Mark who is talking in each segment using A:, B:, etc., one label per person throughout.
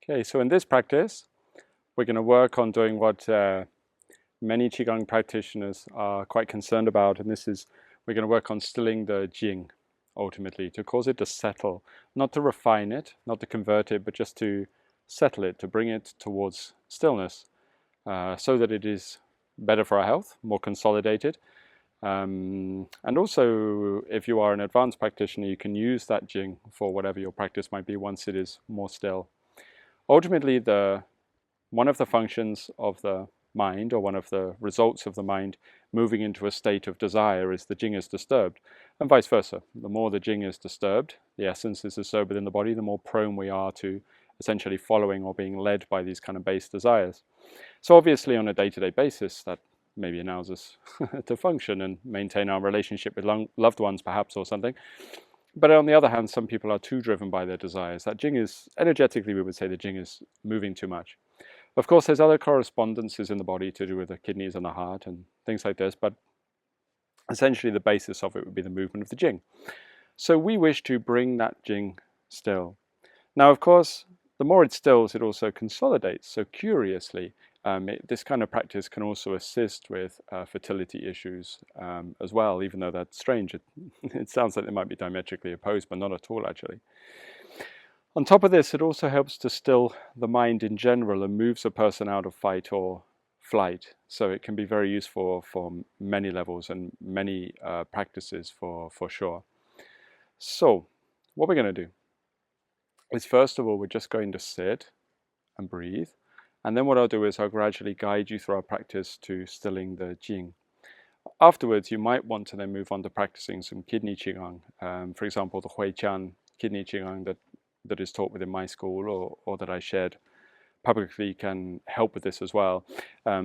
A: Okay, so in this practice, we're going to work on doing what many Qigong practitioners are quite concerned about, and this is we're going to work on stilling the Jing, ultimately, to cause it to settle, not to refine it, not to convert it, but just to settle it, to bring it towards stillness, so that it is better for our health, more consolidated. And also, if you are an advanced practitioner, you can use that Jing for whatever your practice might be once it is more still. Ultimately, one of the functions of the mind, or one of the results of the mind moving into a state of desire, is the Jing is disturbed, and vice versa. The more the Jing is disturbed, the essence is disturbed within the body, the more prone we are to essentially following or being led by these kind of base desires. So obviously on a day-to-day basis, that maybe allows us to function and maintain our relationship with loved ones perhaps, or something. But on the other hand, some people are too driven by their desires. That Jing is, energetically we would say the Jing is moving too much. Of course, there's other correspondences in the body to do with the kidneys and the heart and things like this, but essentially the basis of it would be the movement of the Jing. So we wish to bring that Jing still. Now, of course, the more it stills, it also consolidates. So curiously, this kind of practice can also assist with fertility issues as well, even though that's strange. It sounds like they might be diametrically opposed, but not at all, actually. On top of this, it also helps to still the mind in general and moves a person out of fight or flight. So it can be very useful for many levels and many practices for sure. So what we're going to do is, first of all, we're just going to sit and breathe. And then what I'll do is I'll gradually guide you through our practice to stilling the Jing. Afterwards, you might want to then move on to practicing some kidney Qigong. For example, the Huiqian kidney Qigong that is taught within my school, or that I shared publicly, can help with this as well.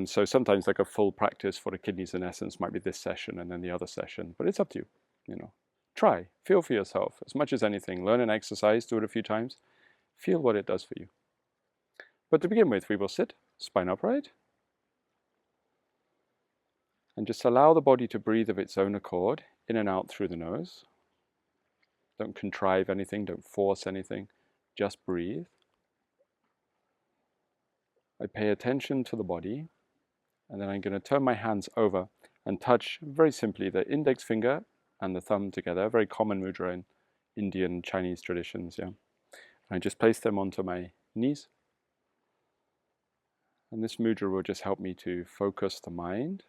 A: So sometimes like a full practice for the kidneys in essence might be this session and then the other session, but it's up to you, you know. Try, feel for yourself as much as anything. Learn an exercise, do it a few times, feel what it does for you. But to begin with, we will sit, spine upright, and just allow the body to breathe of its own accord, in and out through the nose. Don't contrive anything, don't force anything, just breathe. I pay attention to the body, and then I'm going to turn my hands over and touch, very simply, the index finger and the thumb together, a very common mudra in Indian, Chinese traditions, yeah. And I just place them onto my knees. And this mudra will just help me to focus the mind.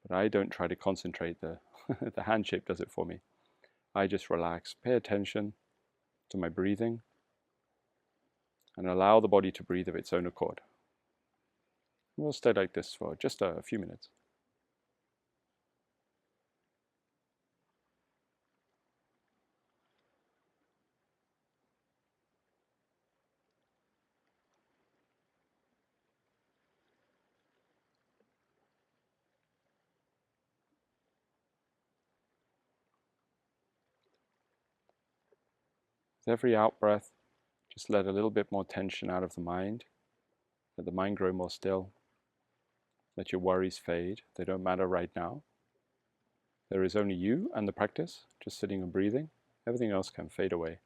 A: But I don't try to concentrate, the hand shape does it for me. I just relax, pay attention to my breathing, and allow the body to breathe of its own accord. We'll stay like this for just a few minutes. With every out-breath, just let a little bit more tension out of the mind. Let the mind grow more still. Let your worries fade. They don't matter right now. There is only you and the practice, just sitting and breathing. Everything else can fade away.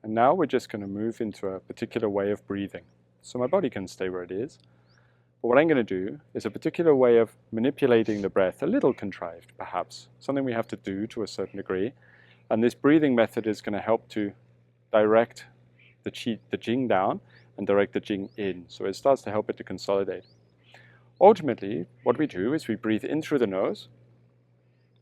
A: And now we're just going to move into a particular way of breathing. So my body can stay where it is. But what I'm going to do is a particular way of manipulating the breath, a little contrived perhaps, something we have to do to a certain degree. And this breathing method is going to help to direct the Jing down and direct the Jing in. So it starts to help it to consolidate. Ultimately, what we do is we breathe in through the nose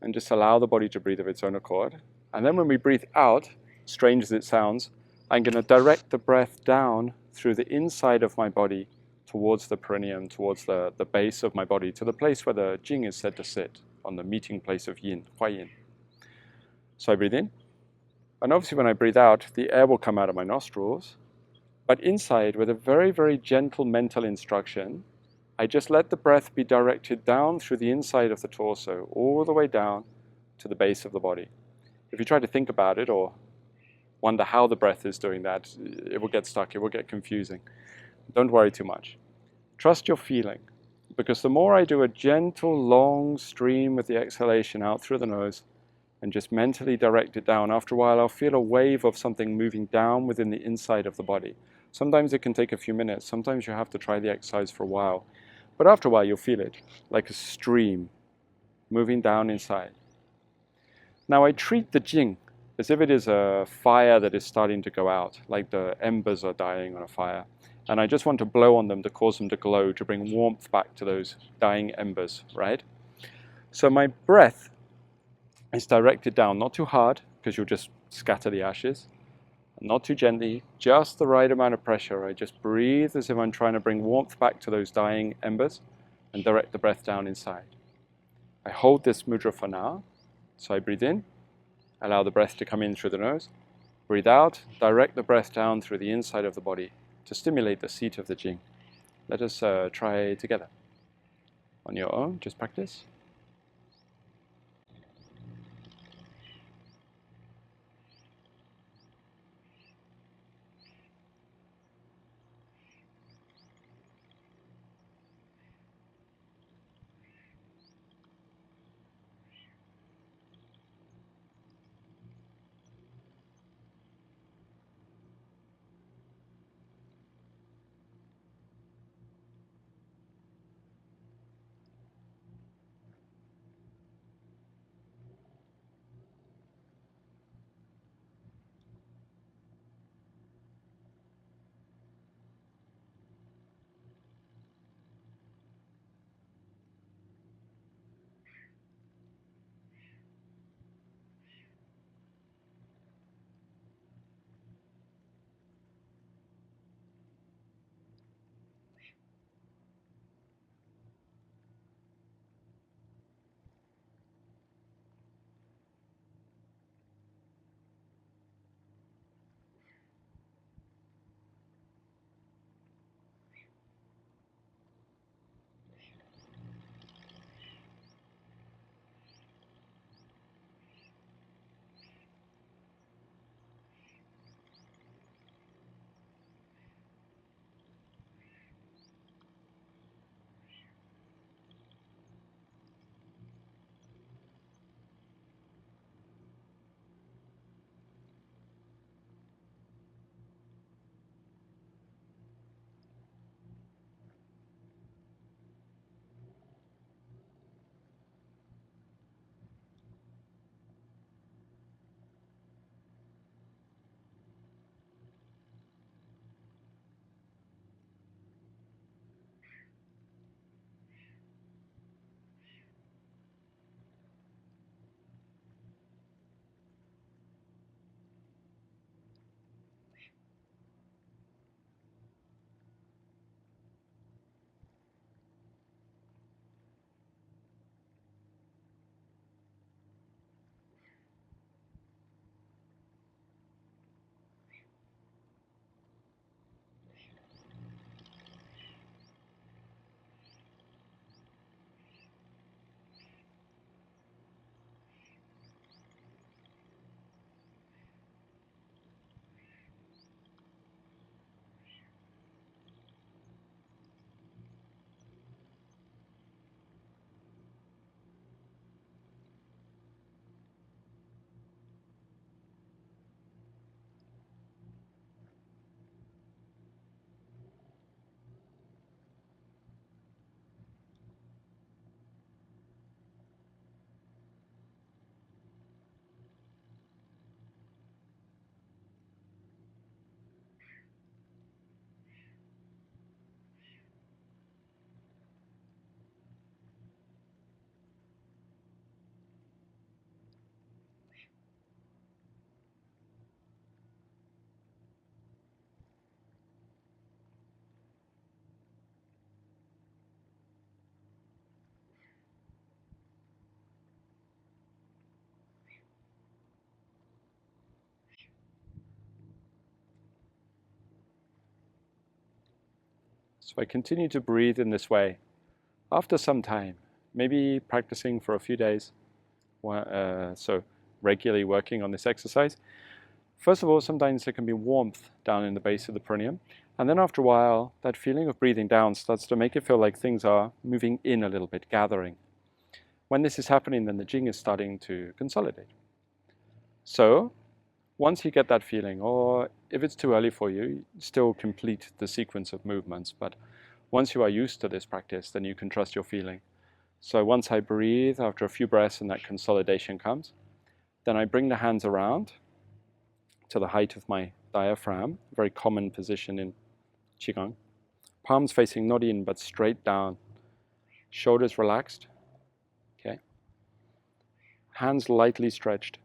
A: and just allow the body to breathe of its own accord. And then when we breathe out, strange as it sounds, I'm going to direct the breath down through the inside of my body towards the perineum, towards the base of my body, to the place where the Jing is said to sit, on the meeting place of Yin, Hua Yin. So I breathe in, and obviously when I breathe out, the air will come out of my nostrils, but inside, with a very, very gentle mental instruction, I just let the breath be directed down through the inside of the torso, all the way down to the base of the body. If you try to think about it or wonder how the breath is doing that, it will get stuck, it will get confusing. Don't worry too much. Trust your feeling, because the more I do a gentle, long stream with the exhalation out through the nose and just mentally direct it down, after a while I'll feel a wave of something moving down within the inside of the body. Sometimes it can take a few minutes, sometimes you have to try the exercise for a while, but after a while you'll feel it, like a stream moving down inside. Now I treat the Jing as if it is a fire that is starting to go out, like the embers are dying on a fire. And I just want to blow on them to cause them to glow, to bring warmth back to those dying embers, right? So my breath is directed down, not too hard, because you'll just scatter the ashes, not too gently, just the right amount of pressure. I just breathe as if I'm trying to bring warmth back to those dying embers and direct the breath down inside. I hold this mudra for now. So I breathe in, allow the breath to come in through the nose. Breathe out, direct the breath down through the inside of the body to stimulate the seat of the Jing. Let us try together. On your own, just practice. So I continue to breathe in this way. After some time, maybe practicing for a few days, so regularly working on this exercise, first of all, sometimes there can be warmth down in the base of the perineum. And then after a while, that feeling of breathing down starts to make it feel like things are moving in a little bit, gathering. When this is happening, then the Jing is starting to consolidate. So once you get that feeling, or if it's too early for you, still complete the sequence of movements. But once you are used to this practice, then you can trust your feeling. So once I breathe, after a few breaths and that consolidation comes, then I bring the hands around to the height of my diaphragm, a very common position in Qigong. Palms facing not in, but straight down. Shoulders relaxed. Okay. Hands lightly stretched.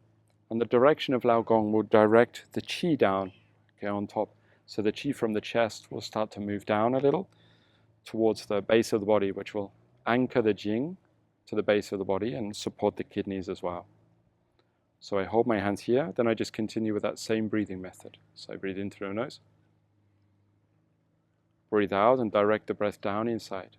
A: And the direction of Lao Gong will direct the Qi down, okay, on top. So the Qi from the chest will start to move down a little towards the base of the body, which will anchor the Jing to the base of the body and support the kidneys as well. So I hold my hands here, then I just continue with that same breathing method. So I breathe in through the nose. Breathe out and direct the breath down inside.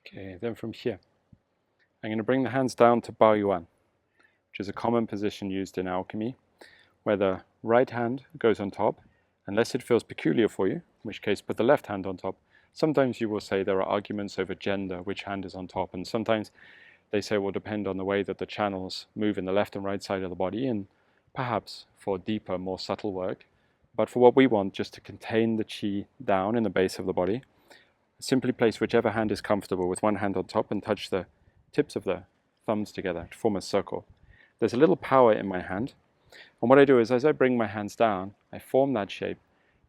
A: Okay, then from here, I'm going to bring the hands down to Bao Yuan, which is a common position used in alchemy, where the right hand goes on top, unless it feels peculiar for you, in which case put the left hand on top. Sometimes you will say there are arguments over gender, which hand is on top, and sometimes they say it will depend on the way that the channels move in the left and right side of the body, and perhaps for deeper, more subtle work. But for what we want, just to contain the Qi down in the base of the body, simply place whichever hand is comfortable with one hand on top and touch the tips of the thumbs together to form a circle. There's a little power in my hand. And what I do is, as I bring my hands down, I form that shape,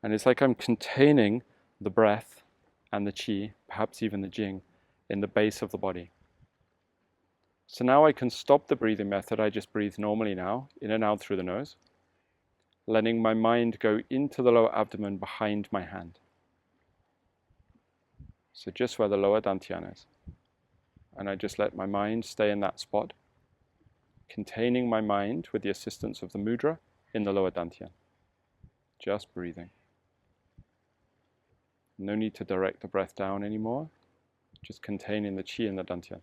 A: And it's like I'm containing the breath and the qi, perhaps even the jing, in the base of the body. So now I can stop the breathing method. I just breathe normally now, in and out through the nose, letting my mind go into the lower abdomen behind my hand. So just where the lower dantian is. And I just let my mind stay in that spot, containing my mind with the assistance of the mudra in the lower dantian. Just breathing. No need to direct the breath down anymore, just containing the qi in the dantian.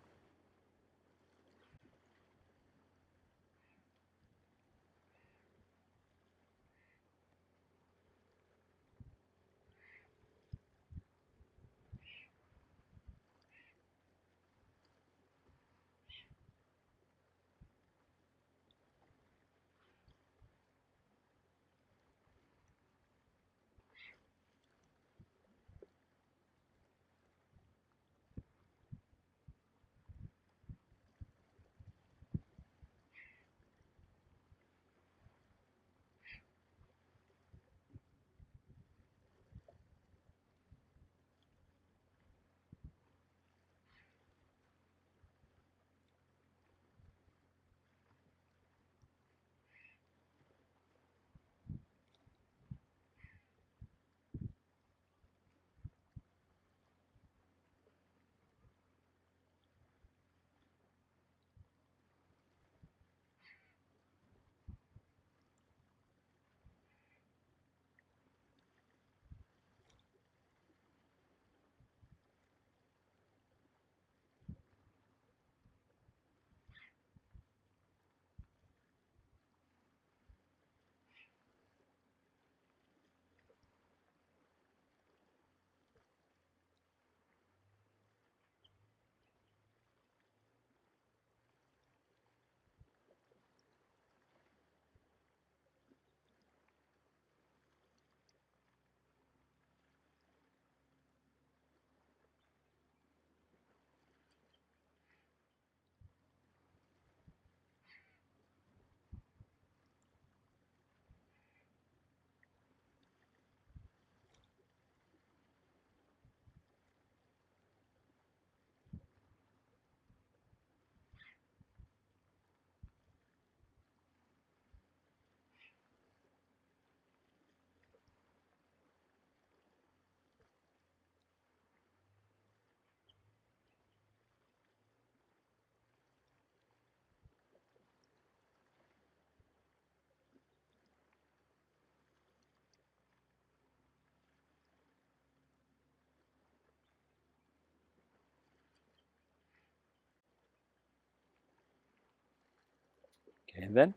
A: Okay, and then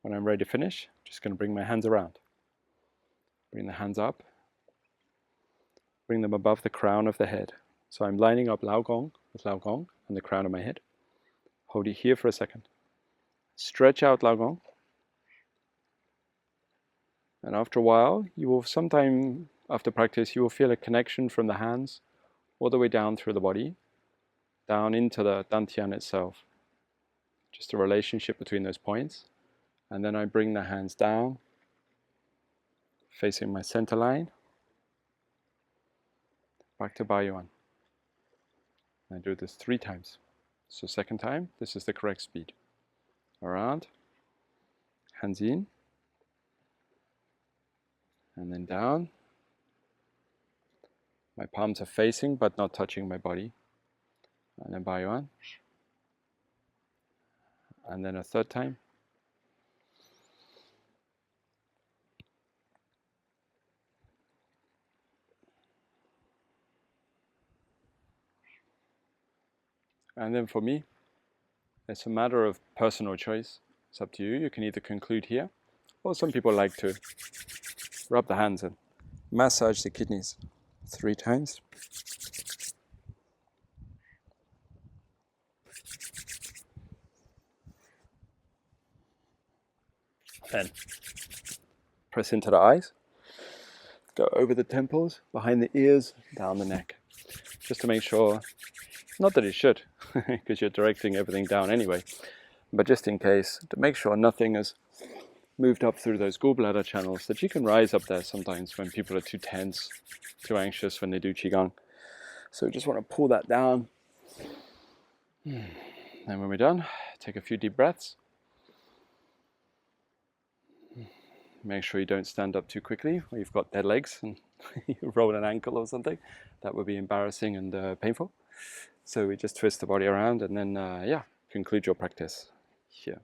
A: when I'm ready to finish, I'm just going to bring my hands around. Bring the hands up. Bring them above the crown of the head. So I'm lining up Lao Gong with Lao Gong and the crown of my head. Hold it here for a second. Stretch out Lao Gong. And after a while, you will sometime after practice, you will feel a connection from the hands all the way down through the body, down into the dantian itself. Just a relationship between those points. And then I bring the hands down, facing my center line, back to Bayuan. I do this 3 times. So second time, this is the correct speed. Around, hands in, and then down. My palms are facing but not touching my body. And then Bayuan. And then a third time. And then for me, it's a matter of personal choice. It's up to you. You can either conclude here, or some people like to rub the hands and massage the kidneys 3 times. Then press into the eyes, go over the temples, behind the ears, down the neck. Just to make sure, not that it should, because you're directing everything down anyway, but just in case, to make sure nothing is moved up through those gallbladder channels that you can rise up there sometimes when people are too tense, too anxious when they do Qigong. So just want to pull that down. And when we're done, take a few deep breaths. Make sure you don't stand up too quickly or you've got dead legs and you roll an ankle or something. That would be embarrassing and painful. So we just twist the body around and then, yeah, conclude your practice here.